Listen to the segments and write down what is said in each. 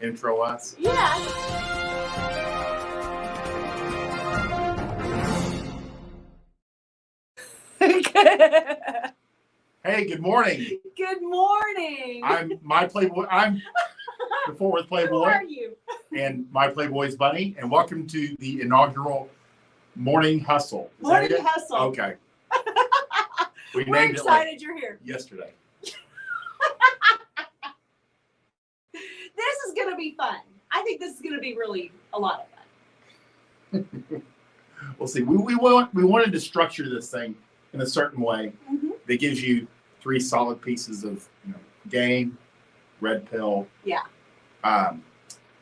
intro us? Yeah. Hey, good morning. Good morning. I'm the Worth Playboy. Who are you? And my Playboys Bunny, and welcome to the inaugural Morning Hustle. Morning Hustle. Okay. We're excited you're here. Yesterday. This is going to be fun. I think this is going to be really a lot of fun. We'll see. We wanted to structure this thing in a certain way that gives you 3 solid pieces of game, red pill,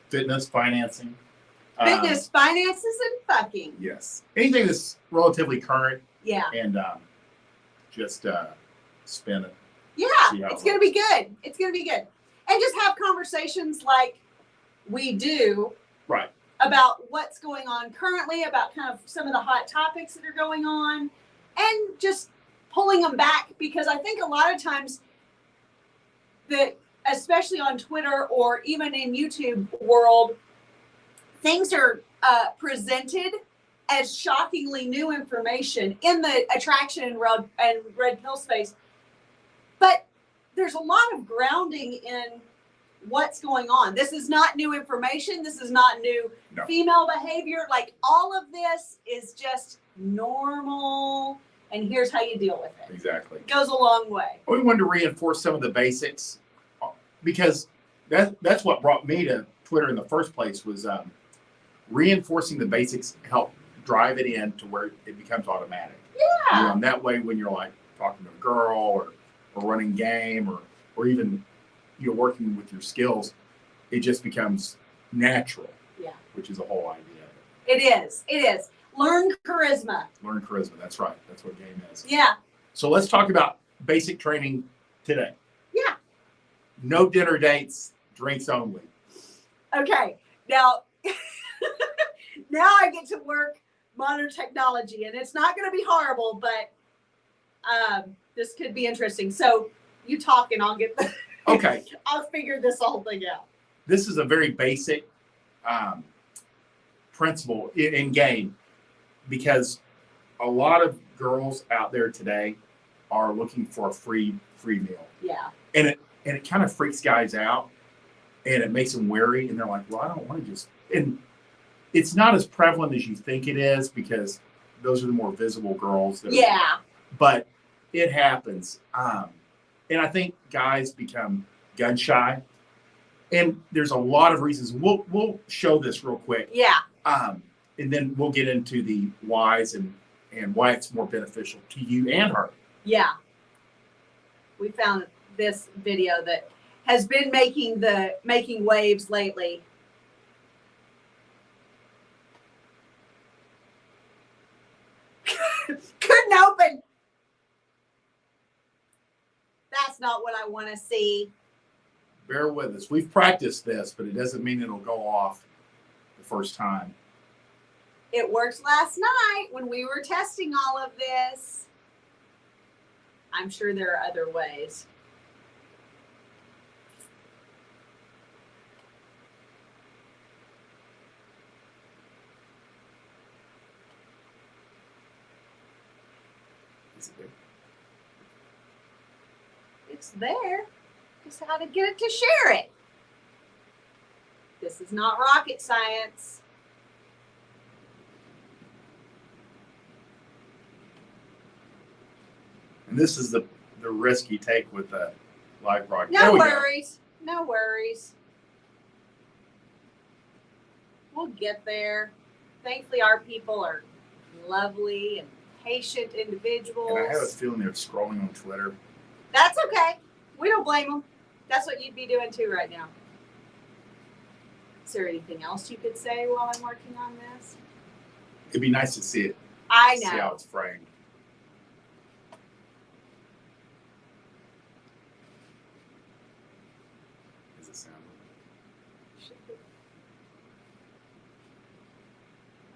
fitness, financing. Fitness, finances, and fucking. Yes. Anything that's relatively current. Yeah. And just spin it. Yeah, it's going to be good. It's going to be good. And just have conversations like we do. Right. About what's going on currently, about kind of some of the hot topics that are going on, and just pulling them back, because I think a lot of times that, especially on Twitter or even in YouTube world, things are presented as shockingly new information in the attraction and red pill space. But there's a lot of grounding in what's going on. This is not new information. This is not new female behavior. Like, all of this is just normal, and here's how you deal with it. Exactly. It goes a long way. We wanted to reinforce some of the basics, because that's what brought me to Twitter in the first place, was reinforcing the basics, help drive it in to where it becomes automatic. Yeah. And that way, when you're like talking to a girl or running game or even you're working with your skills, it just becomes natural. Yeah. Which is the whole idea. It is. It is. Learn charisma. Learn charisma. That's right. That's what game is. Yeah. So let's talk about basic training today. Yeah. No dinner dates, drinks only. Okay. Now, now I get to work modern technology, and it's not going to be horrible, but this could be interesting. So you talk and I'll get the... Okay. I'll figure this whole thing out. This is a very basic principle in game, because a lot of girls out there today are looking for a free meal. Yeah. And it kind of freaks guys out, and it makes them wary, and they're like, well, I don't want to just... And it's not as prevalent as you think it is, because those are the more visible girls. But it happens. And I think guys become gun shy, and there's a lot of reasons. We'll show this real quick. Yeah. And then we'll get into the whys and why it's more beneficial to you and her. Yeah. We found this video that has been making waves lately. Couldn't open. That's not what I want to see. Bear with us. We've practiced this, but it doesn't mean it'll go off the first time. It worked last night when we were testing all of this. I'm sure there are other ways. It's there. Just how to get it to share it. This is not rocket science. And this is the risk you take with the live broadcast. No worries. No worries. We'll get there. Thankfully, our people are lovely and patient individuals. And I have a feeling they're scrolling on Twitter. That's okay. We don't blame them. That's what you'd be doing too right now. Is there anything else you could say while I'm working on this? It'd be nice to see it. I know. See how it's framed. Is it sound?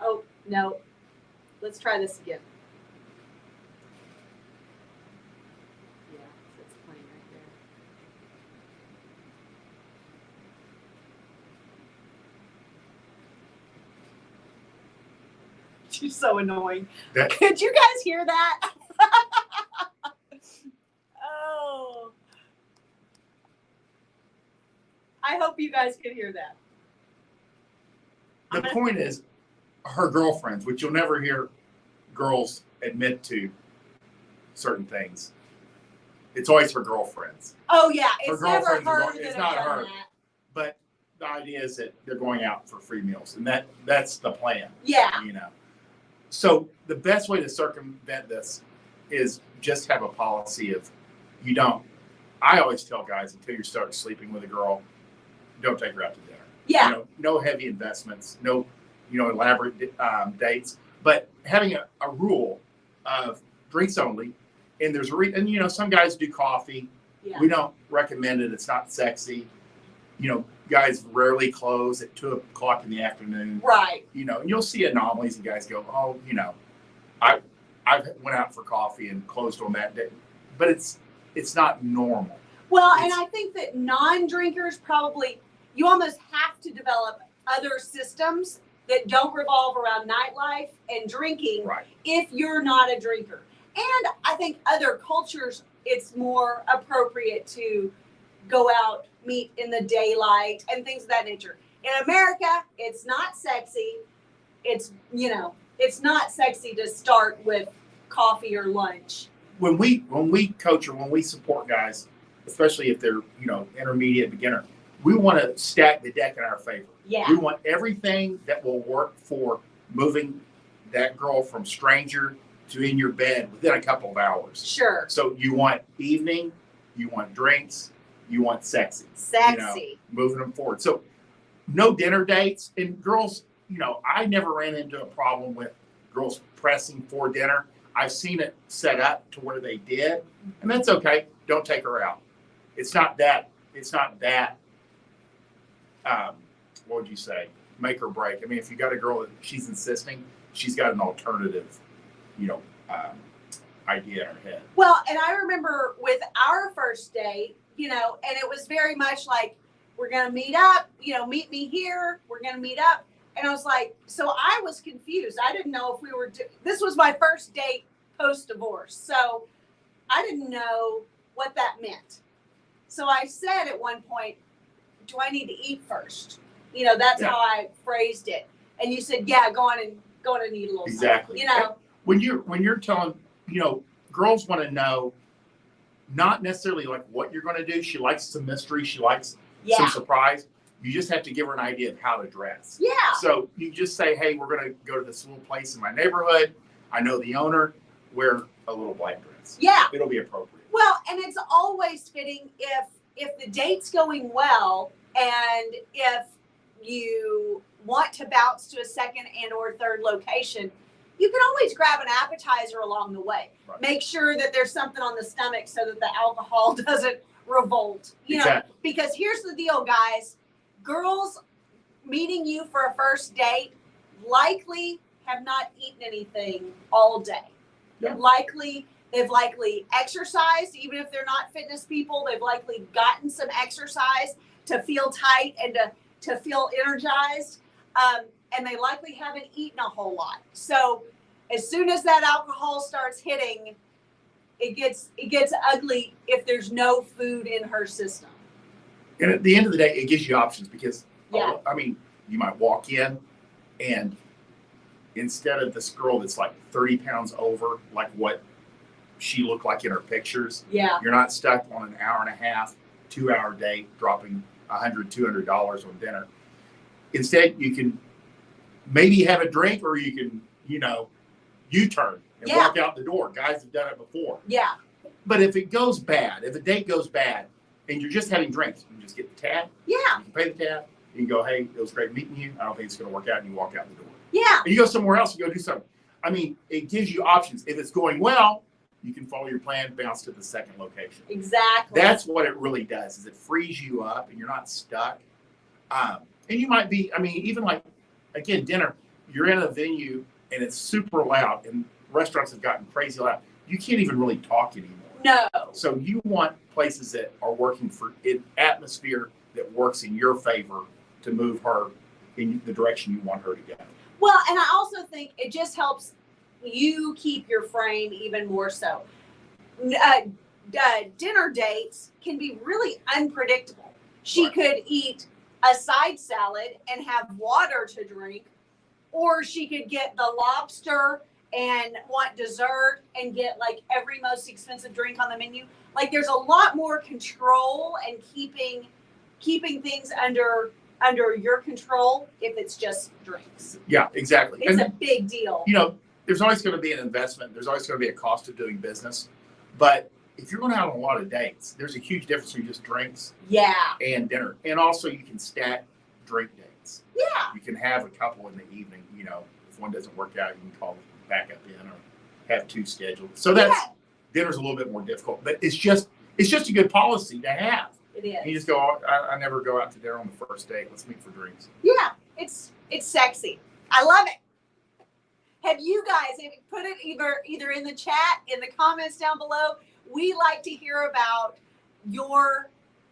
Oh, no. Let's try this again. Yeah, that's playing right She's so annoying. That- Could you guys hear that? Oh. I hope you guys can hear that. The point is, her girlfriends, which you'll never hear girls admit to certain things. It's always her girlfriends. Oh yeah, Her it's never girlfriends are her going- that it's have not done her. that. But the idea is that they're going out for free meals, and that's the plan. Yeah. You know. So the best way to circumvent this is just have a policy of you don't. I always tell guys until you start sleeping with a girl, don't take her out to dinner. Yeah. You know, no heavy investments, no, elaborate dates, but having a rule of drinks only. And there's and some guys do coffee. Yeah. We don't recommend it. It's not sexy. Guys rarely close at 2:00 in the afternoon. Right. And you'll see anomalies and guys go, oh, I went out for coffee and closed on that day, but it's not normal. Well, and I think that non-drinkers probably, you almost have to develop other systems that don't revolve around nightlife and drinking Right. if you're not a drinker. And I think other cultures, it's more appropriate to go out, meet in the daylight and things of that nature. In America, it's not sexy. It's not sexy to start with coffee or lunch. When we coach or when we support guys, especially if they're intermediate beginner, we want to stack the deck in our favor. Yeah. We want everything that will work for moving that girl from stranger to in your bed within a couple of hours. Sure. So you want evening, you want drinks, you want sexy. Sexy. Moving them forward. So no dinner dates. And girls, I never ran into a problem with girls pressing for dinner. I've seen it set up to where they did, and that's okay. Don't take her out. It's not that. What would you say? Make or break. I mean, if you got a girl that she's insisting, she's got an alternative, idea in her head. Well, and I remember with our first date, and it was very much like, we're going to meet up, meet me here. We're going to meet up. And I was like, so I was confused. I didn't know if we were, this was my first date post-divorce. So I didn't know what that meant. So I said at one point, do I need to eat first? That's how I phrased it. And you said, yeah, go on and eat a little Exactly. something. When you're telling, girls want to know not necessarily like what you're going to do. She likes some mystery. She likes some surprise. You just have to give her an idea of how to dress. Yeah. So you just say, hey, we're going to go to this little place in my neighborhood. I know the owner. Wear a little black dress. Yeah. It'll be appropriate. Well, and it's always fitting if the date's going well and if you want to bounce to a second and or third location, you can always grab an appetizer along the way. Right. Make sure that there's something on the stomach so that the alcohol doesn't revolt. Exactly. Because here's the deal, guys. Girls meeting you for a first date likely have not eaten anything all day. Yeah. They've likely exercised, even if they're not fitness people. They've likely gotten some exercise to feel tight and to feel energized. And they likely haven't eaten a whole lot. So as soon as that alcohol starts hitting, it gets ugly if there's no food in her system. And at the end of the day, it gives you options because, Yeah. you might walk in and instead of this girl that's like 30 pounds over, like what she looked like in her pictures, Yeah. you're not stuck on an hour and a half, 2-hour date, dropping $100, $200 on dinner. Instead, you can maybe have a drink or you can, U-turn and walk out the door. Guys have done it before. Yeah. But if it goes bad, if a date goes bad and you're just having drinks, you can just get the tab, Yeah. you can pay the tab, you can go, hey, it was great meeting you. I don't think it's going to work out. And you walk out the door. Yeah. And you go somewhere else and go do something. It gives you options. If it's going well, you can follow your plan, bounce to the second location. Exactly. That's what it really does, is it frees you up and you're not stuck. And you might be, even like, again, dinner, you're in a venue and it's super loud and restaurants have gotten crazy loud. You can't even really talk anymore. No. So you want places that are working for an atmosphere that works in your favor to move her in the direction you want her to go. Well, and I also think it just helps you keep your frame even more so. Dinner dates can be really unpredictable. She Right. could eat a side salad and have water to drink, or she could get the lobster and want dessert and get like every most expensive drink on the menu. Like there's a lot more control and keeping things under your control if it's just drinks. Yeah, exactly. It's And a big deal. you know, there's always going to be an investment. There's always going to be a cost of doing business. But if you're going out on a lot of dates, there's a huge difference between just drinks Yeah. and dinner. And also you can stack drink dates. Yeah. You can have a couple in the evening, you know, if one doesn't work out, you can call back up in or have two scheduled. So that's dinner's a little bit more difficult, but it's just a good policy to have. It is. You just go, I never go out to dinner on the first date. Let's meet for drinks. Yeah, it's sexy. I love it. Have you guys put it either in the chat, in the comments down below? We like to hear about your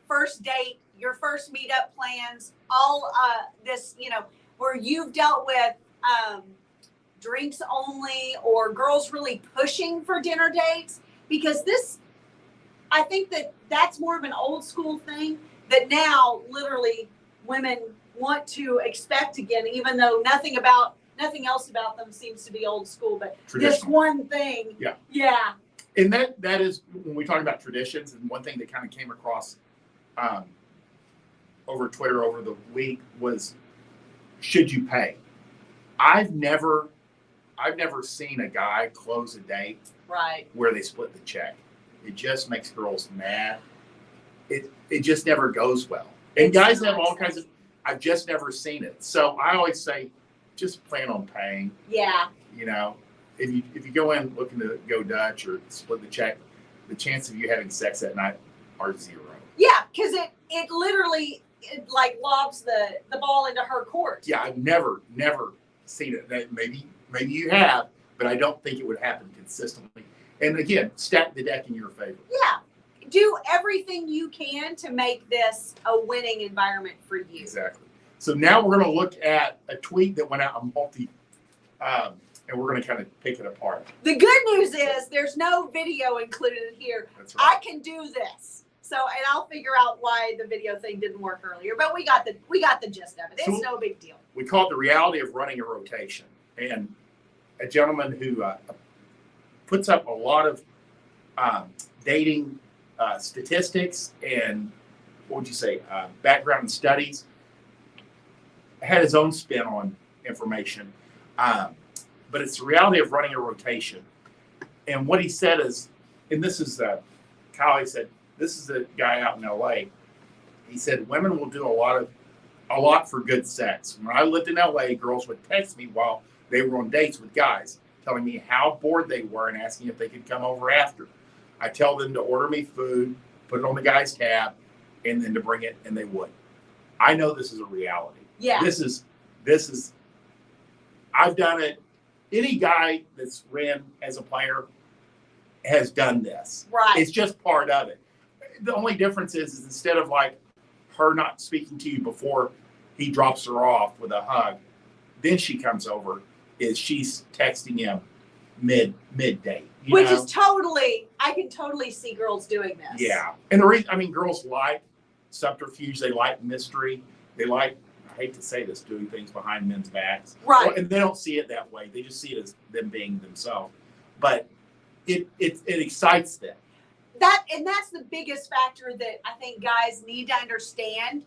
first date, your first meetup plans, all this, you know, where you've dealt with drinks only or girls really pushing for dinner dates, because this, I think that's more of an old school thing that now literally women want to expect again, even though nothing else about them seems to be old school, but this one thing. Yeah. Yeah. And that is when we talk about traditions, and one thing that kind of came across over Twitter over the week was, should you pay? I've never seen a guy close a date Right. where they split the check. It just makes girls mad. It just never goes well. And guys have all kinds of, I've just never seen it. So I always say, just plan on paying. Yeah. You know, if you go in looking to go Dutch or split the check, the chance of you having sex that night are zero. Yeah, because it literally like lobs the ball into her court. Yeah, I've never seen it. Maybe you have, but I don't think it would happen consistently. And again, stack the deck in your favor. Yeah. Do everything you can to make this a winning environment for you. Exactly. So now we're going to look at a tweet that went out on and we're going to kind of pick it apart. The good news is there's no video included here. That's right. I can do this. So, and I'll figure out why the video thing didn't work earlier, but we got the gist of it. It's no big deal. We call it the reality of running a rotation. And a gentleman who puts up a lot of dating statistics and what would you say, background and studies, had his own spin on information. But it's the reality of running a rotation. And what he said is, and this is Kyle, he said, this is a guy out in LA. He said, women will do a lot for good sex. When I lived in LA, girls would text me while they were on dates with guys, telling me how bored they were and asking if they could come over after. I tell them to order me food, put it on the guy's tab, and then to bring it, and they would. I know this is a reality. Yeah. This is, I've done it. Any guy that's ran as a player has done this. Right. It's just part of it. The only difference is instead of like her not speaking to you before he drops her off with a hug, then she comes over, is she's texting him mid date. Which is totally, I can totally see girls doing this. Yeah. And the reason, girls like subterfuge, they like mystery, they like, I hate to say this, doing things behind men's backs. Right. And they don't see it that way. They just see it as them being themselves. But it excites them. That's the biggest factor that I think guys need to understand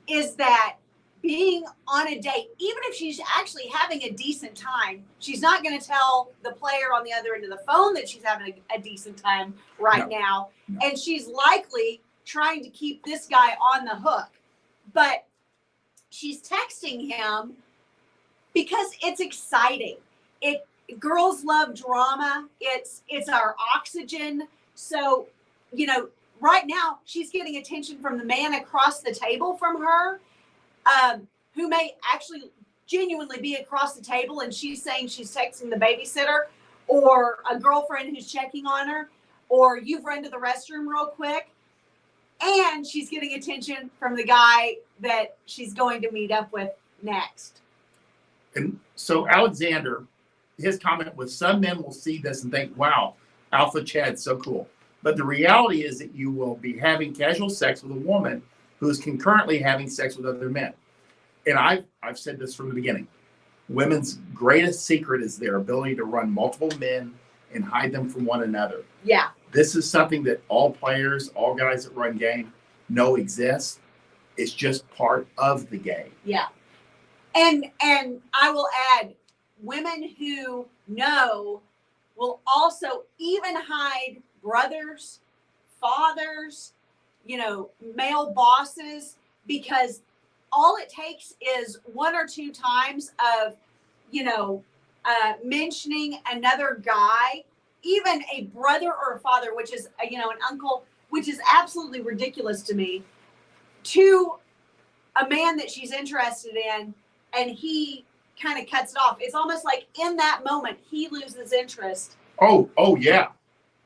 is that being on a date, even if she's actually having a decent time, she's not going to tell the player on the other end of the phone that she's having a decent time now. No. And she's likely trying to keep this guy on the hook. But she's texting him because it's exciting. Girls love drama. It's our oxygen. So, right now she's getting attention from the man across the table from her, who may actually genuinely be across the table and she's saying she's texting the babysitter or a girlfriend who's checking on her, or you've run to the restroom real quick. And she's getting attention from the guy that she's going to meet up with next. And so Alexander, his comment was, some men will see this and think, wow, Alpha Chad's so cool. But the reality is that you will be having casual sex with a woman who is concurrently having sex with other men. And I've said this from the beginning. Women's greatest secret is their ability to run multiple men and hide them from one another. Yeah. This is something that all players, all guys that run game know exists. It's just part of the game. Yeah. And I will add, women who know will also even hide brothers, fathers, male bosses, because all it takes is one or two times of, mentioning another guy, even a brother or a father, which is, an uncle, which is absolutely ridiculous to me, to a man that she's interested in, and he kind of cuts it off. It's almost like in that moment, he loses interest. Oh, yeah.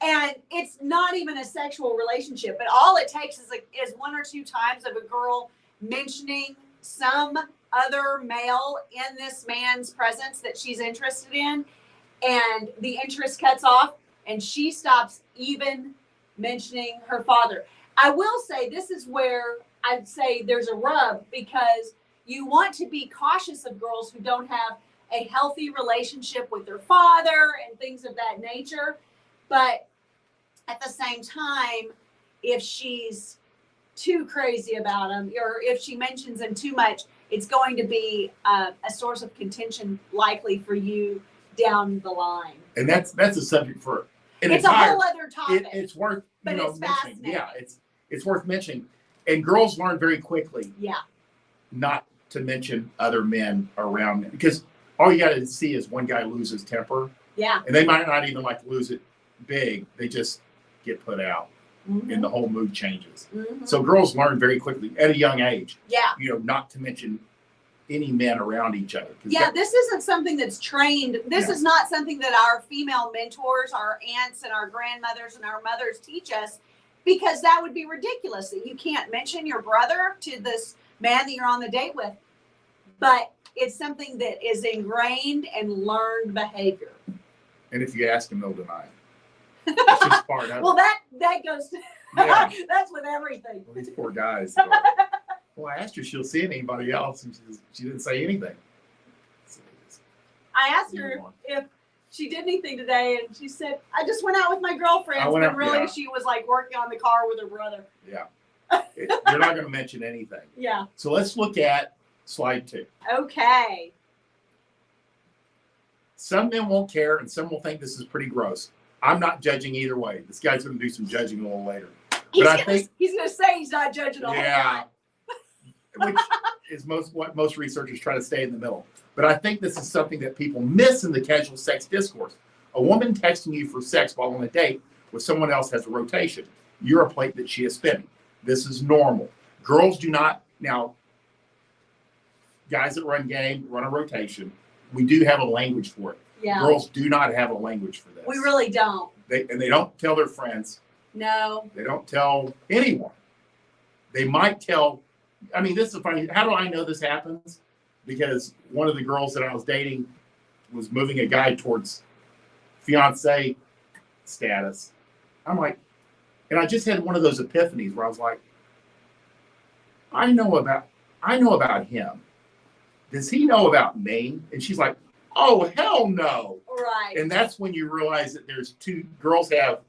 And it's not even a sexual relationship, but all it takes is one or two times of a girl mentioning some other male in this man's presence that she's interested in, and the interest cuts off, and she stops even mentioning her father. I will say this is where I'd say there's a rub, because you want to be cautious of girls who don't have a healthy relationship with their father and things of that nature. But at the same time, if she's too crazy about him, or if she mentions him too much, it's going to be a source of contention likely for you down the line. And that's a subject for it's a whole other topic. It's worth but it's mentioning. Yeah, it's worth mentioning. And girls learn very quickly. Yeah. Not to mention other men around them, because all you got to see is one guy lose his temper. Yeah. And they might not even lose it big. They just get put out, and the whole mood changes. So girls learn very quickly at a young age. Yeah. Not to mention any men around each other. Yeah, this isn't something that's trained. This is not something that our female mentors, our aunts and our grandmothers and our mothers teach us, because that would be ridiculous that you can't mention your brother to this man that you're on the date with. But it's something that is ingrained and learned behavior. And if you ask them, they'll deny it. It's just part of it. Well, that goes to, that's with everything. Well, these poor guys. Well, I asked her if she'll see anybody else, and she didn't say anything. I asked her if she did anything today, and she said, I just went out with my girlfriends, but really she was working on the car with her brother. Yeah. They're not going to mention anything. Yeah. So let's look at slide 2. Okay. Some men won't care, and some will think this is pretty gross. I'm not judging either way. This guy's going to do some judging a little later. He's going to say he's not judging a whole lot. Which is what most researchers try to stay in the middle. But I think this is something that people miss in the casual sex discourse. A woman texting you for sex while on a date with someone else has a rotation. You're a plate that she is spinning. This is normal. Girls do not. Now, guys that run game run a rotation. We do have a language for it. Yeah. Girls do not have a language for this. We really don't. They don't tell their friends. No. They don't tell anyone. They might tell. I mean, this is funny. How do I know this happens? Because one of the girls that I was dating was moving a guy towards fiance status. I'm like, and I just had one of those epiphanies where I was like, I know about him. Does he know about me? And she's like, oh, hell no. Right. And that's when you realize that girls have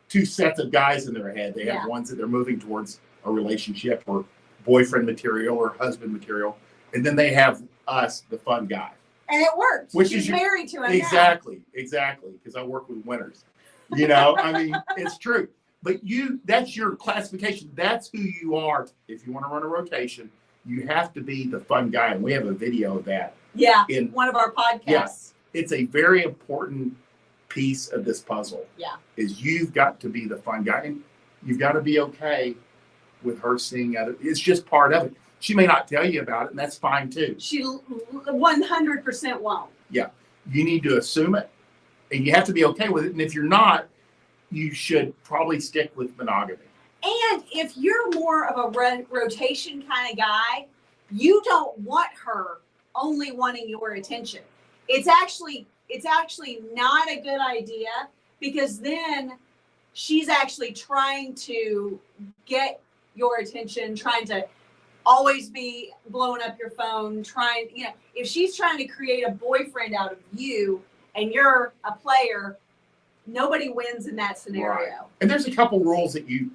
two sets of guys in their head. They have ones that they're moving towards a relationship or boyfriend material or husband material. And then they have us, the fun guy. And it works. Which She's is married to him. Exactly. Because I work with winners. I mean, it's true. But that's your classification. That's who you are. If you want to run a rotation, you have to be the fun guy. And we have a video of that. Yeah. In one of our podcasts. Yes. It's a very important piece of this puzzle. Yeah. Is you've got to be the fun guy. And you've got to be okay with her seeing other. It's just part of it. She may not tell you about it, and that's fine too. She 100% won't. Yeah. You need to assume it, and you have to be okay with it. And if you're not, you should probably stick with monogamy. And if you're more of a rotation kind of guy, you don't want her only wanting your attention. It's actually not a good idea, because then she's actually trying to get your attention, trying to always be blowing up your phone, trying, if she's trying to create a boyfriend out of you and you're a player, nobody wins in that scenario. Right. And there's a couple rules that you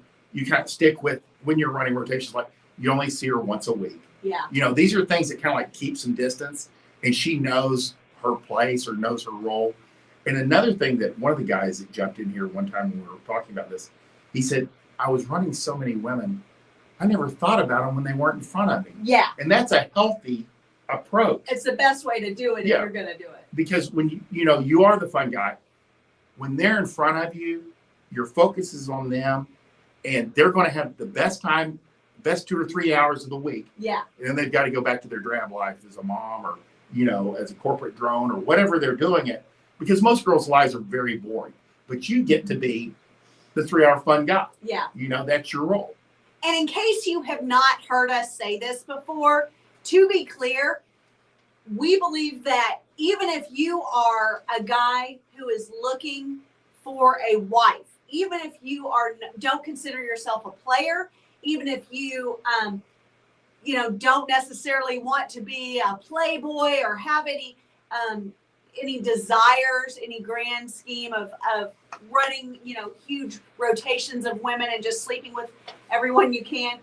kind of stick with when you're running rotations, like you only see her once a week. Yeah. These are things that kind of like keep some distance, and she knows her place or knows her role. And another thing that one of the guys that jumped in here one time when we were talking about this, he said, I was running so many women, I never thought about them when they weren't in front of me. Yeah. And that's a healthy approach. It's the best way to do it if you're going to do it. Because when you are the fun guy, when they're in front of you, your focus is on them, and they're going to have the best time, best 2 or 3 hours of the week. Yeah. And then they've got to go back to their drab life as a mom, or, as a corporate drone, or whatever they're doing it. Because most girls' lives are very boring. But you get to be the 3-hour fun guy. Yeah. That's your role. And in case you have not heard us say this before, to be clear, we believe that even if you are a guy who is looking for a wife, even if you don't consider yourself a player, even if you don't necessarily want to be a playboy or have any desires, any grand scheme of running, huge rotations of women and just sleeping with everyone you can.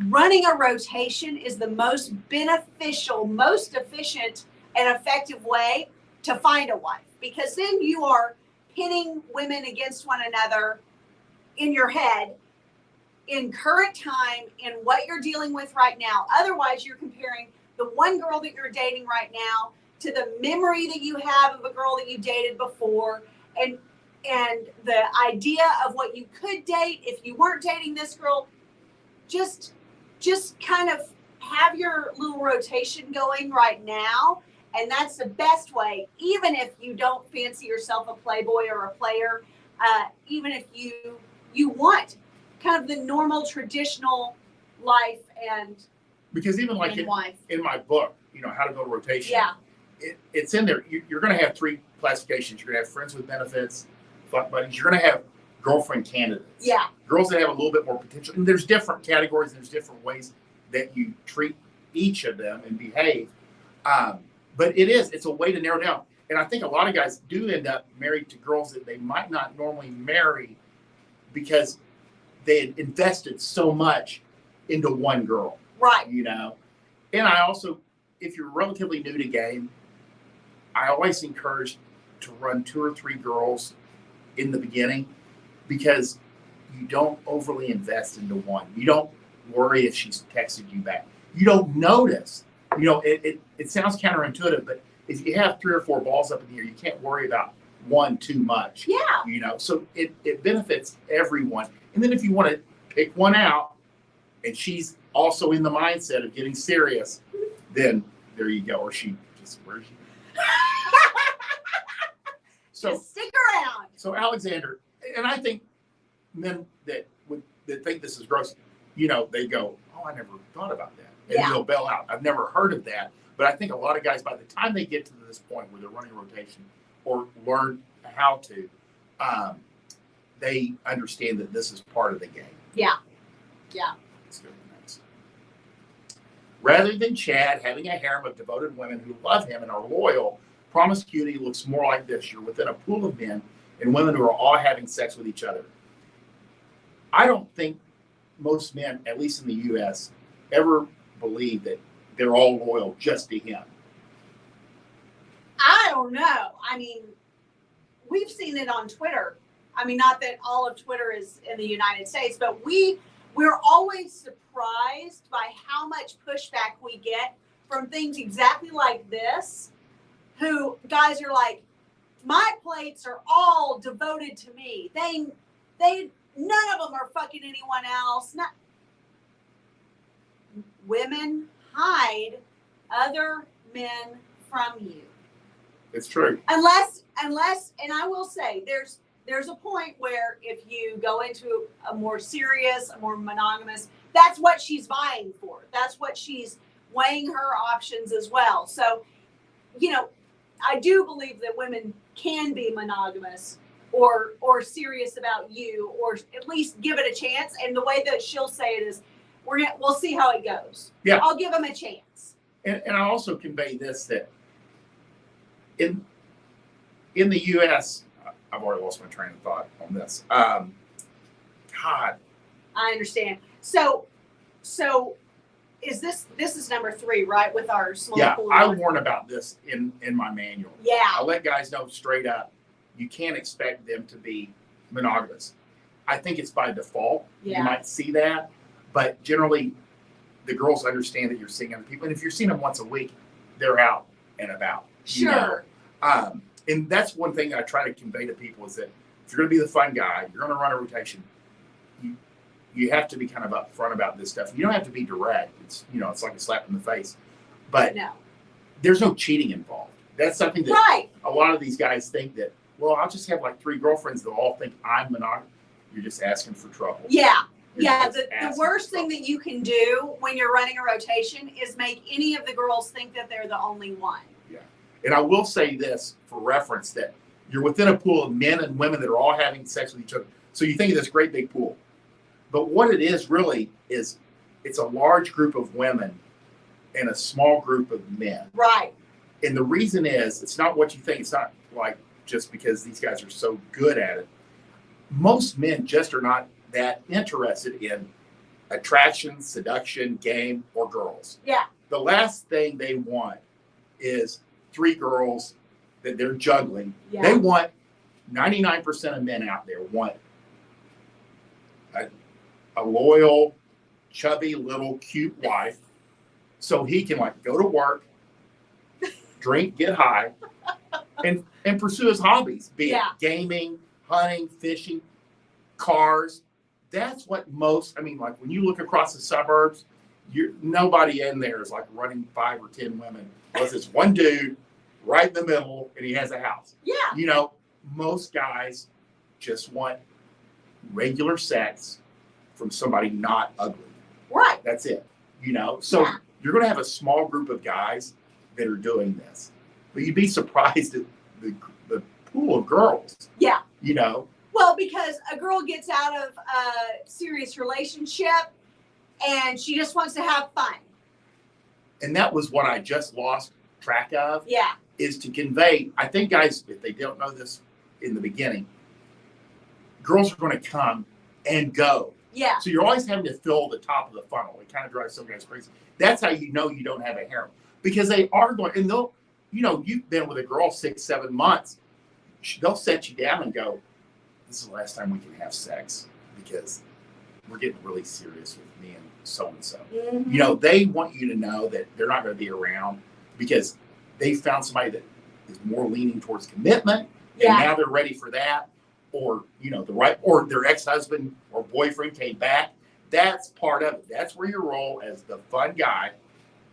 Running a rotation is the most beneficial, most efficient, and effective way to find a wife, because then you are pitting women against one another in your head, in current time, in what you're dealing with right now. Otherwise, you're comparing the one girl that you're dating right now to the memory that you have of a girl that you dated before, and the idea of what you could date if you weren't dating this girl. Just kind of have your little rotation going right now, and that's the best way. Even if you don't fancy yourself a playboy or a player, even if you want kind of the normal traditional life and because even like in my book, how to build a rotation. Yeah. It's in there. You're going to have 3 classifications. You're going to have friends with benefits, fuck buddies. You're going to have girlfriend candidates. Yeah. Girls that have a little bit more potential. And there's different categories and there's different ways that you treat each of them and behave. But it's a way to narrow down. And I think a lot of guys do end up married to girls that they might not normally marry because they had invested so much into one girl. Right. And I also, if you're relatively new to game, I always encourage to run 2 or 3 girls in the beginning, because you don't overly invest into one. You don't worry if she's texted you back. You don't notice. It sounds counterintuitive, but if you have 3 or 4 balls up in the air, you can't worry about one too much. Yeah. So it benefits everyone. And then if you want to pick one out and she's also in the mindset of getting serious, then there you go. Or where's she? So just stick around. So Alexander, and I think men that think this is gross, they go, oh, I never thought about that. And they'll bail out. I've never heard of that. But I think a lot of guys, by the time they get to this point where they're running a rotation or learn how to, they understand that this is part of the game. Yeah. Yeah. Let's go to the next. Rather than Chad having a harem of devoted women who love him and are loyal, promiscuity looks more like this. You're within a pool of men and women who are all having sex with each other. I don't think most men, at least in the U.S., ever believe that they're all loyal just to him. I don't know. I mean, we've seen it on Twitter. I mean, not that all of Twitter is in the United States, but we're always surprised by how much pushback we get from things exactly like this, who guys are like, my plates are all devoted to me. They none of them are fucking anyone else. Women hide other men from you. It's true. Unless, and I will say, there's a point where if you go into a more serious, a more monogamous, that's what she's vying for. That's what she's weighing her options as well. So, you know, I do believe that women can be monogamous or serious about you, or at least give it a chance. And the way that she'll say it is, we'll see how it goes. Yeah. I'll give them a chance. And I also convey this, that in the U.S., I've already lost my train of thought on this. God. I understand. So is this is number 3, right? With our small pool. I warn about this in my manual. Yeah. I let guys know straight up, you can't expect them to be monogamous. I think it's by default. Yeah. You might see that, but generally the girls understand that you're seeing other people. And if you're seeing them once a week, they're out and about. Sure. You know? And that's one thing I try to convey to people is that if you're going to be the fun guy, you're going to run a rotation, you have to be kind of upfront about this stuff. You don't have to be direct. It's, you know, it's like a slap in the face, but No. there's no cheating involved. That's something that Right. a lot of these guys think that, well, I'll just have like 3 girlfriends. They'll all think I'm monogamous. You're just asking for trouble. Yeah. You're Yeah. just The asking worst for thing trouble. that you can do when you're running a rotation is make any of the girls think that they're the only one. Yeah. And I will say this for reference, that you're within a pool of men and women that are all having sex with each other. So you think of this great big pool. But what it is really is it's a large group of women and a small group of men. Right. And the reason is, it's not what you think. It's not like just because these guys are so good at it. Most men just are not that interested in attraction, seduction, game, or girls. Yeah. The last thing they want is 3 girls that they're juggling. Yeah. They want 99% of men out there want a loyal, chubby, little, cute wife, so he can like go to work, drink, get high, and pursue his hobbies, be it gaming, hunting, fishing, cars. That's what most, I mean, like when you look across the suburbs, nobody in there is like running 5 or 10 women, unless it's one dude right in the middle and he has a house. Yeah. You know, most guys just want regular sex from somebody not ugly. Right. That's it. You know, so Yeah. you're going to have a small group of guys that are doing this, but you'd be surprised at the pool of girls. Yeah. You know. Well, because a girl gets out of a serious relationship and she just wants to have fun. And that was what I just lost track of. Yeah. Is to convey, I think guys, if they don't know this in the beginning, girls are going to come and go. Yeah. So you're always having to fill the top of the funnel. It kind of drives some guys crazy. That's how you know you don't have a harem, because they are going, and they'll, you know, you've been with a girl 6-7 months. They'll set you down and go, this is the last time we can have sex because we're getting really serious with me and so-and-so. Mm-hmm. You know, they want you to know that they're not going to be around because they found somebody that is more leaning towards commitment. And now they're ready for that. Or, you know, or their ex-husband or boyfriend came back. That's part of it. That's where your role as the fun guy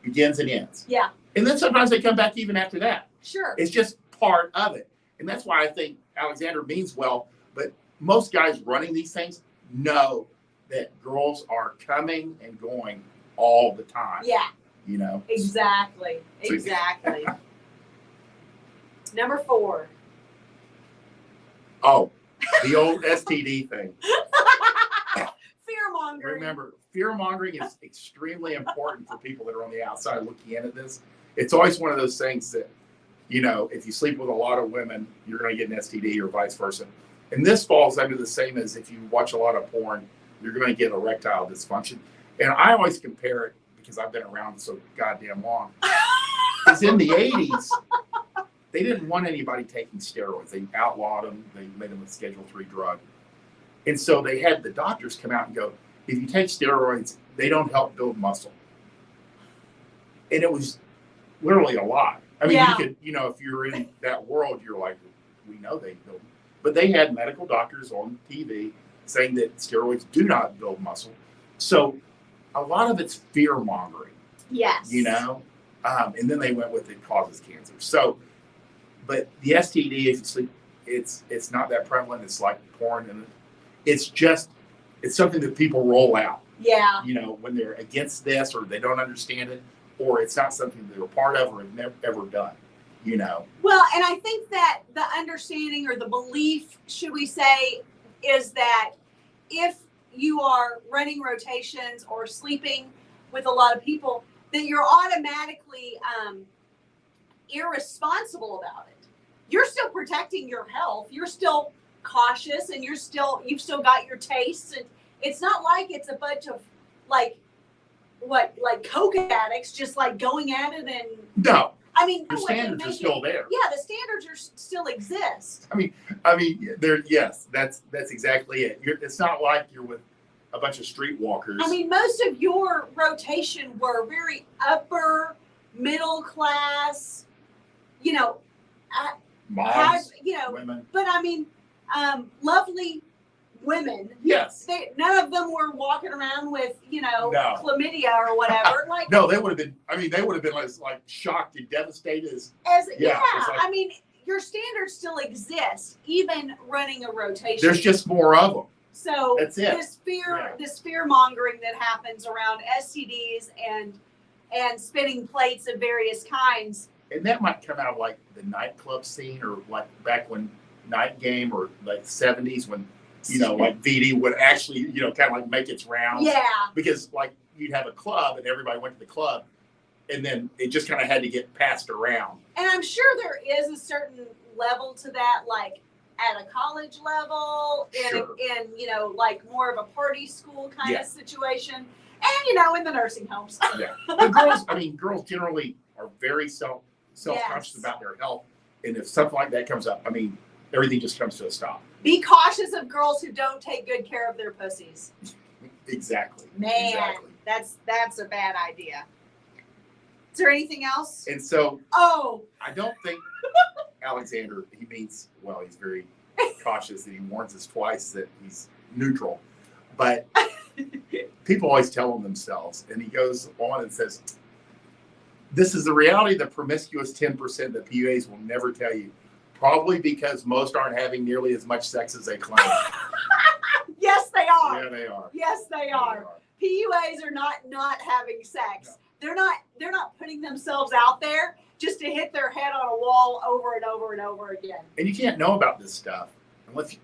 begins and ends. Yeah. And then sometimes they come back even after that. Sure. It's just part of it. And that's why I think Alexander means well, but most guys running these things know that girls are coming and going all the time. Yeah. You know? Exactly. So- Exactly. Number 4. Oh, the old STD thing. Fear mongering. Remember, fear mongering is extremely important for people that are on the outside looking in at this. It's always one of those things that, you know, if you sleep with a lot of women, you're going to get an STD or vice versa. And this falls under the same as if you watch a lot of porn, you're going to get erectile dysfunction. And I always compare it, because I've been around so goddamn long, because in the 80s, they didn't want anybody taking steroids. They outlawed them. They made them a Schedule III drug. And so they had the doctors come out and go, if you take steroids, they don't help build muscle. And it was literally a lie. I mean, you could, you know, if you're in that world, you're like, we know they build. But they had medical doctors on TV saying that steroids do not build muscle. So a lot of it's fear mongering. Yes. You know? And then they went with it causes cancer. So, but the STD, if you sleep, it's not that prevalent. It's like porn, and it's something that people roll out. Yeah. You know, when they're against this or they don't understand it, or it's not something they were part of or have never ever done, you know. Well, and I think that the understanding or the belief, should we say, is that if you are running rotations or sleeping with a lot of people, that you're automatically irresponsible about it. You're still protecting your health. You're still cautious, and you've still got your tastes. And it's not like it's a bunch of like coke addicts just like going at it. And No, I mean, your standards are still there. Yeah, the standards still exist. I mean, there. Yes, that's exactly it. It's not like you're with a bunch of streetwalkers. I mean, most of your rotation were very upper middle class, you know, moms, you know, women. but I mean, lovely women. Yes. None of them were walking around with, you know, No. chlamydia or whatever. Like, no, they would have been. I mean, they would have been like shocked and devastated as. yeah. Like, I mean, your standards still exist, even running a rotation. there's just more of them. So That's it. this fear mongering that happens around STDs and spinning plates of various kinds. And that might come out of like the nightclub scene, or like back when Night Game, or like 70s when, you know, like VD would actually, you know, kind of like make its rounds. Yeah. Because like you'd have a club and everybody went to the club, and then it just kind of had to get passed around. And I'm sure there is a certain level to that, like at a college level, in you know, like more of a party school kind of situation, and you know, in the nursing homes. Yeah, but girls generally are very self-conscious about their health, and if something like that comes up, I mean, everything just comes to a stop. Be cautious of girls who don't take good care of their pussies. Exactly. Man, exactly. that's a bad idea. Is there anything else? And so, I don't think Alexander, he means well. He's very cautious, and he warns us twice that he's neutral. But people always tell him themselves, and he goes on and says, "This is the reality of the promiscuous 10% that PUAs will never tell you, probably because most aren't having nearly as much sex as they claim." Yes, they are. Yeah, they are. Yes, they are. PUAs are not having sex. No. They're not putting themselves out there just to hit their head on a wall over and over and over again. And you can't know about this stuff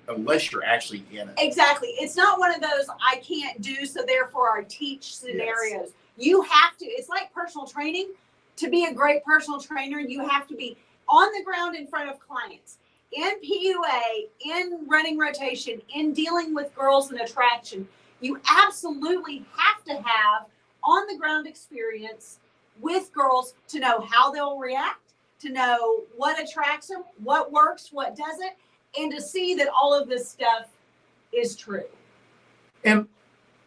unless you're actually in it. Exactly. It's not one of those I can't do, so therefore I teach scenarios. Yes. You have to. It's like personal training. To be a great personal trainer, you have to be on the ground in front of clients, in PUA, in running rotation, in dealing with girls and attraction. You absolutely have to have on the ground experience with girls to know how they'll react, to know what attracts them, what works, what doesn't, and to see that all of this stuff is true. And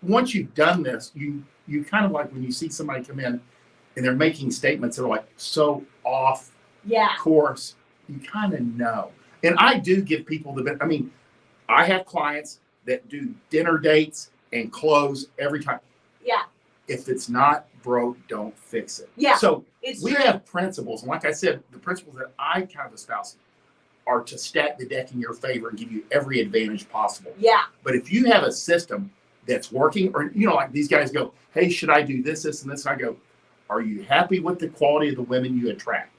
once you've done this, you kind of like when you see somebody come in and they're making statements that are like so off course, you kind of know. And I do give people I have clients that do dinner dates and close every time. Yeah. If it's not broke, don't fix it. Yeah. So we have principles. And like I said, the principles that I kind of espouse are to stack the deck in your favor and give you every advantage possible. Yeah. But if you have a system that's working, or, you know, like these guys go, hey, should I do this, this, and this? And I go, are you happy with the quality of the women you attract?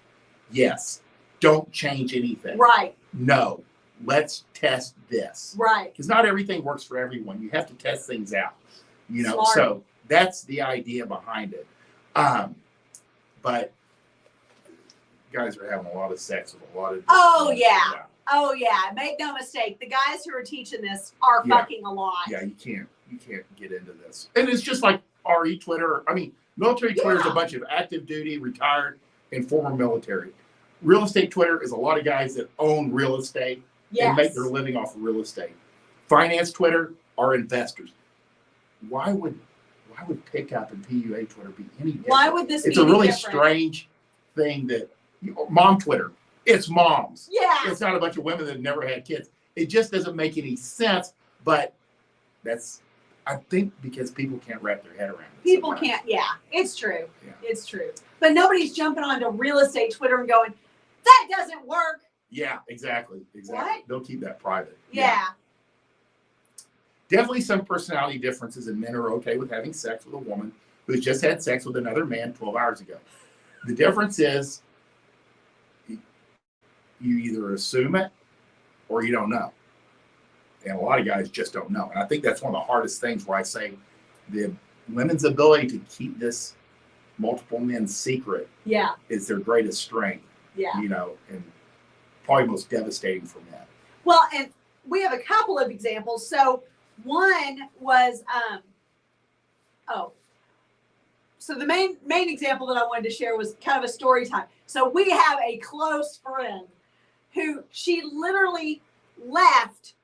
Yes. Don't change anything. Right. No. Let's test this. Right. Because not everything works for everyone. You have to test things out. You know, Smart. So that's the idea behind it. But guys are having a lot of sex with a lot of. Oh yeah. Make no mistake. The guys who are teaching this are fucking a lot. Yeah, you can't get into this. And it's just like RE Twitter. I mean, military Twitter is a bunch of active duty, retired, and former military. Real estate Twitter is a lot of guys that own real estate and make their living off of real estate. Finance Twitter are investors. Why would pickup and PUA Twitter be any different? Why would this be It's a really different? strange thing that mom Twitter, it's moms. Yeah. It's not a bunch of women that have never had kids. It just doesn't make any sense, but that's, I think, because people can't wrap their head around it. People sometimes. can't, it's true. Yeah. It's true. But nobody's jumping onto real estate Twitter and going, that doesn't work. Yeah, exactly. What? They'll keep that private. Yeah. Definitely some personality differences, and men are okay with having sex with a woman who's just had sex with another man 12 hours ago. The difference is you either assume it or you don't know. And a lot of guys just don't know. And I think that's one of the hardest things where I say the women's ability to keep this multiple men secret is their greatest strength. Yeah. You know, and probably most devastating for men. Well, and we have a couple of examples. So one was, so the main example that I wanted to share was kind of a story time. So we have a close friend who she literally left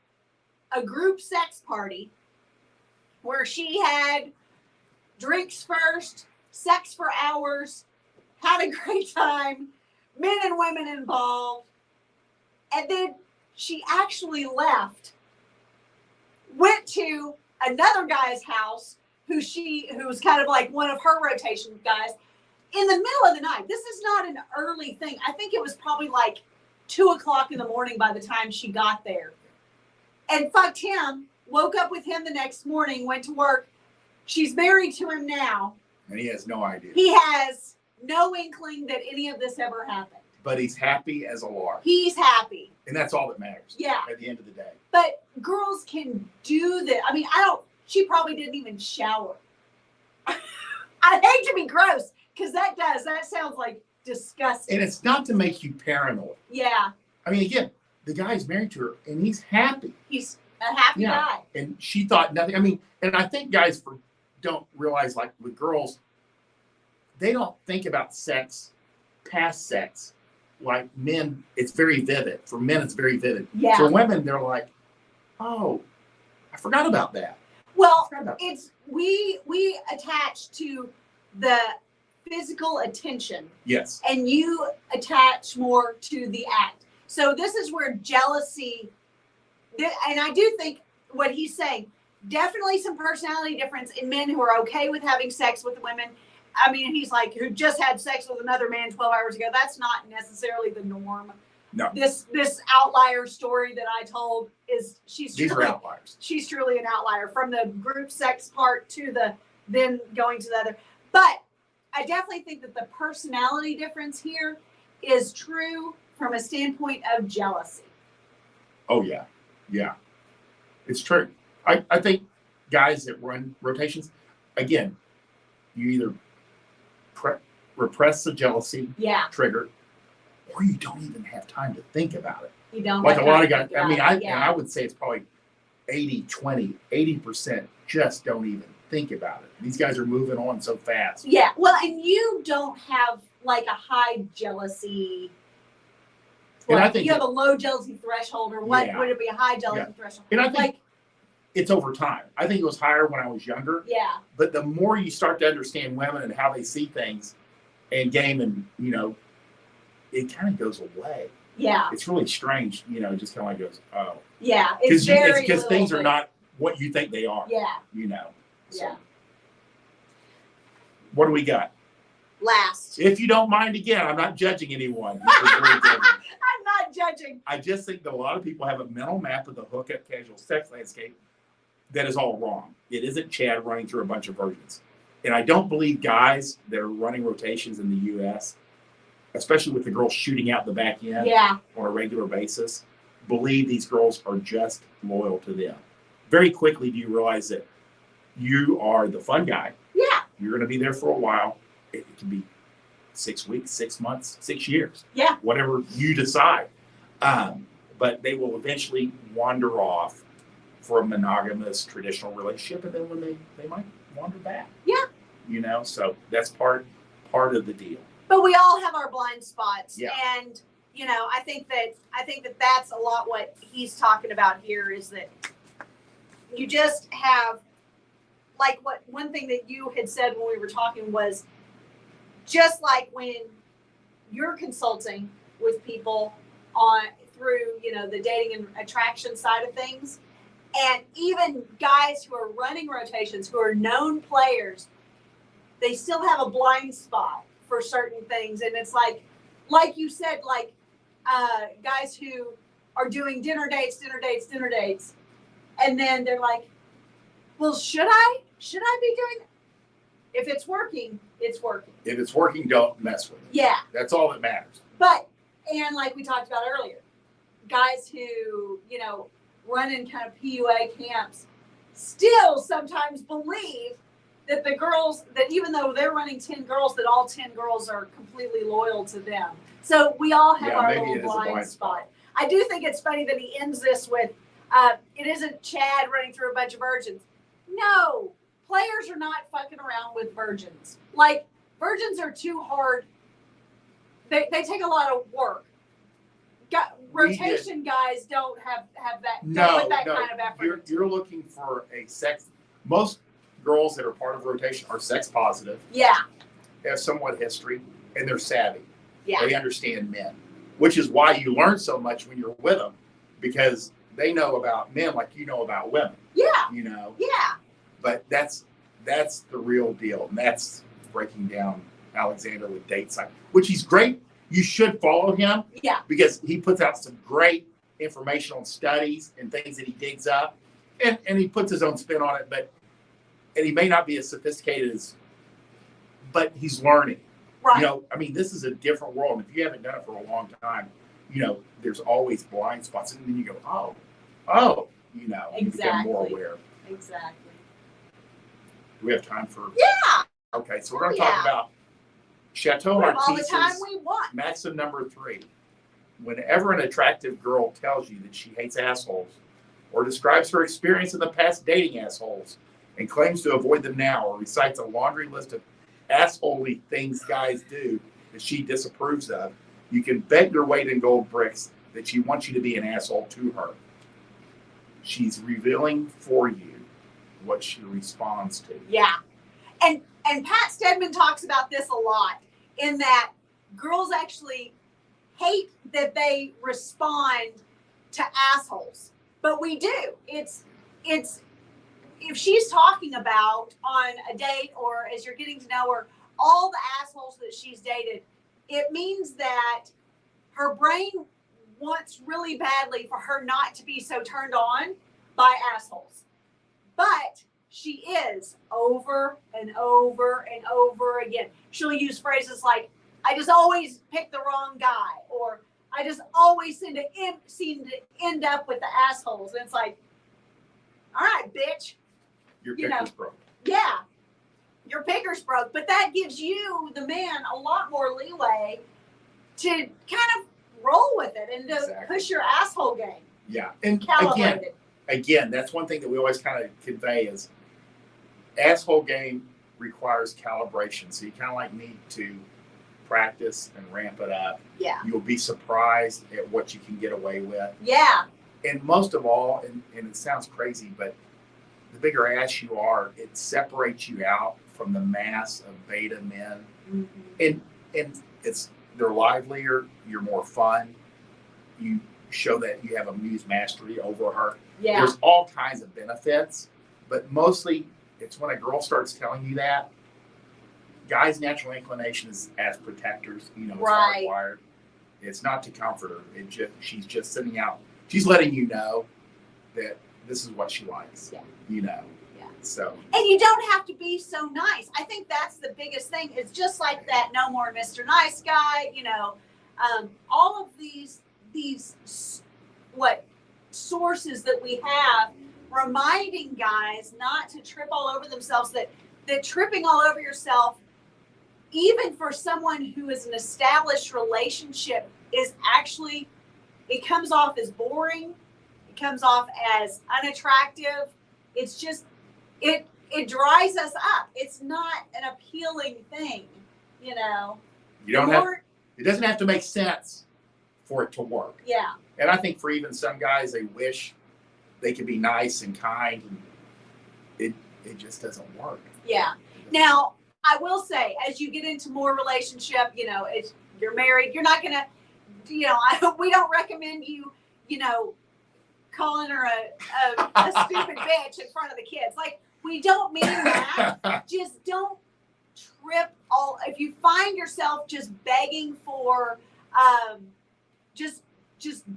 a group sex party where she had drinks first, sex for hours, had a great time, men and women involved, and then she actually left, went to another guy's house who was kind of like one of her rotation guys in the middle of the night. This is not an early thing. I think it was probably like 2:00 in the morning by the time she got there. And fucked him, woke up with him the next morning, went to work. She's married to him now. And he has no idea. He has no inkling that any of this ever happened. But he's happy as a lark. He's happy. And that's all that matters. Yeah. At the end of the day. But girls can do that. I mean, she probably didn't even shower. I hate to be gross, because that sounds like disgusting. And it's not to make you paranoid. Yeah. I mean, again, the guy's married to her and he's happy. He's a happy guy. And she thought nothing. I mean, and I think guys don't realize, like with girls, they don't think about sex, past sex. Like men, it's very vivid. For men, it's very vivid. Yeah. For women, they're like, oh, I forgot about that. Well, we attach to the physical attention. Yes. And you attach more to the act. So this is where jealousy, and I do think what he's saying, definitely some personality difference in men who are okay with having sex with women. I mean, he's like, who just had sex with another man 12 hours ago. That's not necessarily the norm. No. This outlier story that I told is These are outliers. She's truly an outlier, from the group sex part to the then going to the other. But I definitely think that the personality difference here is true from a standpoint of jealousy. Oh yeah. Yeah. It's true. I think guys that run rotations, again, you either repress the jealousy trigger, or you don't even have time to think about it. You don't. Like a lot of guys, I mean, I would say it's probably 80-20, 80% just don't even think about it. These guys are moving on so fast. Yeah. Well, and you don't have like a high jealousy. Well, and I think you have a low jealousy threshold, or what would it be, a high jealousy threshold? And I think it's over time. I think it was higher when I was younger. Yeah. But the more you start to understand women and how they see things and game, and it kind of goes away. Yeah. It's really strange, just kind of like goes, oh. Yeah. Because things are not what you think they are. Yeah. So. Yeah. What do we got? Last. If you don't mind, again, I'm not judging anyone. I'm not judging. I just think that a lot of people have a mental map of the hookup casual sex landscape that is all wrong. It isn't Chad running through a bunch of virgins. And I don't believe guys that are running rotations in the U.S., especially with the girls shooting out the back end on a regular basis, believe these girls are just loyal to them. Very quickly do you realize that you are the fun guy. Yeah. You're going to be there for a while. It can be 6 weeks, 6 months, 6 years. Yeah. Whatever you decide. But they will eventually wander off for a monogamous traditional relationship, and then when they might wander back. Yeah. So that's part of the deal. But we all have our blind spots. Yeah. And I think that that's a lot what he's talking about here, is that you just have, like, one thing that you had said when we were talking was, just like when you're consulting with people through the dating and attraction side of things, and even guys who are running rotations, who are known players, they still have a blind spot for certain things. And it's like you said, guys who are doing dinner dates, and then they're like, well, should I be doing? If it's working, it's working. If it's working, don't mess with it. Yeah. That's all that matters. But, and like we talked about earlier, guys who, you know, run in kind of PUA camps still sometimes believe that the girls, that even though they're running 10 girls, that all 10 girls are completely loyal to them. So we all have our little blind spot. I do think it's funny that he ends this with, it isn't Chad running through a bunch of virgins. No, players are not fucking around with virgins. Like, virgins are too hard. They take a lot of work. Rotation guys don't have that, don't put that kind of effort. You're looking for a sex. Most girls that are part of rotation are sex positive. Yeah. They have somewhat history, and they're savvy. Yeah. They understand men, which is why you learn so much when you're with them, because they know about men like you know about women. Yeah. You know. Yeah. But that's the real deal, and that's breaking down Alexander with date site, which he's great. You should follow him. Yeah. Because he puts out some great informational studies and things that he digs up, and he puts his own spin on it. And he may not be as sophisticated as, but he's learning. Right. You know, I mean, this is a different world. If you haven't done it for a long time, you know, there's always blind spots, and then you go, oh, you know, you become more aware. Exactly. Do we have time for? Yeah. Okay, so we're going to talk about CHATEAU all the time we want. Maxim number 3. Whenever an attractive girl tells you that she hates assholes, or describes her experience in the past dating assholes, and claims to avoid them now, or recites a laundry list of assholey things guys do that she disapproves of, you can bet your weight in gold bricks that she wants you to be an asshole to her. She's revealing for you what she responds to. Yeah. And Pat Stedman talks about this a lot, in that girls actually hate that they respond to assholes. But we do. It's if she's talking about on a date, or as you're getting to know her, all the assholes that she's dated, it means that her brain wants really badly for her not to be so turned on by assholes. But she is over and over and over again. She'll use phrases like, I just always pick the wrong guy, or I just always seem to end up with the assholes. And it's like, all right, bitch. Your picker's broke. Yeah, your picker's broke. But that gives you, the man, a lot more leeway to kind of roll with it and to push your asshole game. Yeah, and calibrate it. Again, that's one thing that we always kind of convey is asshole game requires calibration. So you kind of like need to practice and ramp it up. Yeah. You'll be surprised at what you can get away with. Yeah. And most of all, and it sounds crazy, but the bigger ass you are, it separates you out from the mass of beta men. Mm-hmm. And they're livelier, you're more fun. You show that you have a muse mastery over her. Yeah. There's all kinds of benefits, but mostly it's when a girl starts telling you that. Guys' natural inclination is as protectors, you know, it's hardwired. It's not to comfort her. She's just sitting out. She's letting you know that this is what she likes. Yeah. You know. Yeah. So. And you don't have to be so nice. I think that's the biggest thing. It's just like that no more Mr. Nice Guy, you know. All of these sources that we have reminding guys not to trip all over themselves, that tripping all over yourself, even for someone who is an established relationship, is actually, it comes off as boring. It comes off as unattractive. It's just, it dries us up. It's not an appealing thing, you know. You don't have, it doesn't have to make sense for it to work. Yeah. And I think for even some guys, they wish they could be nice and kind, and it just doesn't work. Yeah. Now, I will say, as you get into more relationship, you know, if you're married, you're not gonna, you know, we don't recommend you, you know, calling her a stupid bitch in front of the kids. Like, we don't mean that. Just don't trip all. If you find yourself just begging for, just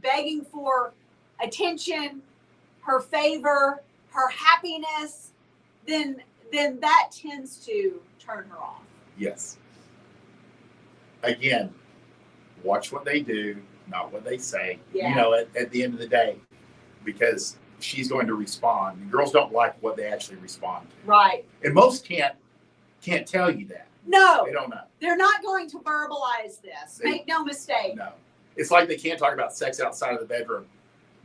begging for attention, her favor, her happiness, then then that tends to turn her off. Yes. Again, watch what they do, not what they say. Yeah. You know, at the end of the day, because she's going to respond. And girls don't like what they actually respond to. Right. And most can't tell you that. No. They don't know. They're not going to verbalize this. Make no mistake. No. It's like they can't talk about sex outside of the bedroom.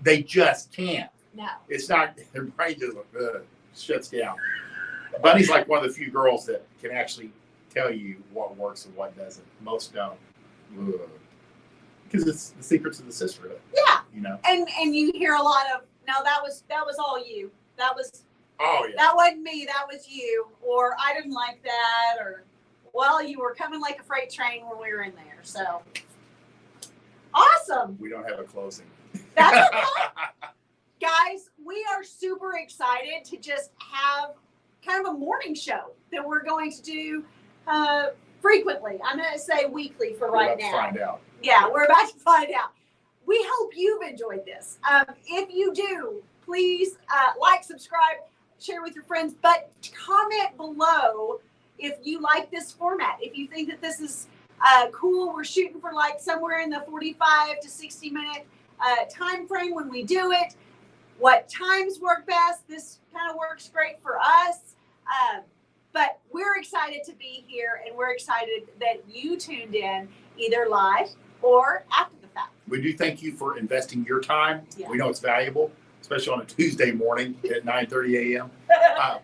They just can't. No. It's not, their brain just shuts down. Bunny's like one of the few girls that can actually tell you what works and what doesn't. Most don't. Because it's the secrets of the sisterhood. Yeah. You know? And you hear a lot of, no, that was all you. That was, oh yeah. That wasn't me, that was you. Or I didn't like that, or well, you were coming like a freight train when we were in there. So awesome. We don't have a closing. That's okay. Guys, we are super excited to just have kind of a morning show that we're going to do frequently. I'm going to say weekly for right now. We're about to find out. Yeah, we're about to find out. We hope you've enjoyed this. If you do, please like, subscribe, share with your friends, but comment below if you like this format. If you think that this is cool, we're shooting for like somewhere in the 45 to 60 minute time frame when we do it. What times work best? This kind of works great for us. But we're excited to be here, and we're excited that you tuned in either live or after the fact. We do thank you for investing your time. Yeah. We know it's valuable, especially on a Tuesday morning at 9:30 a.m.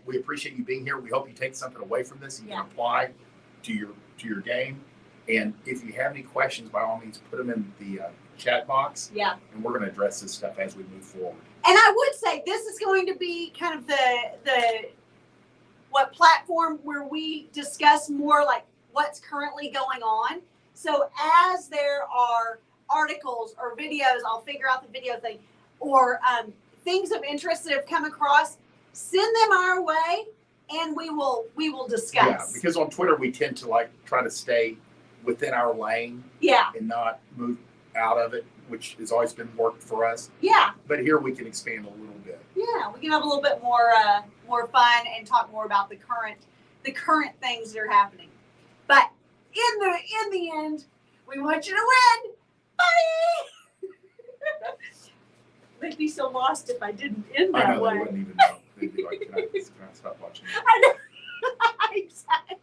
We appreciate you being here. We hope you take something away from this and you can apply to your game. And if you have any questions, by all means, put them in the chat box. Yeah. And we're going to address this stuff as we move forward. And I would say this is going to be kind of the what platform where we discuss more like what's currently going on. So as there are articles or videos, I'll figure out the video thing, or things of interest that have come across, send them our way and we will discuss. Yeah, because on Twitter we tend to like try to stay within our lane. Yeah. And not move out of it, which has always been worked for us. Yeah. But here we can expand a little bit. Yeah, we can have a little bit more fun and talk more about the current things that are happening. But in the end, we want you to win. Bye. They'd be so lost if I didn't end that I know way. they wouldn't even know. They'd be like, can I stop watching? I know. Exactly.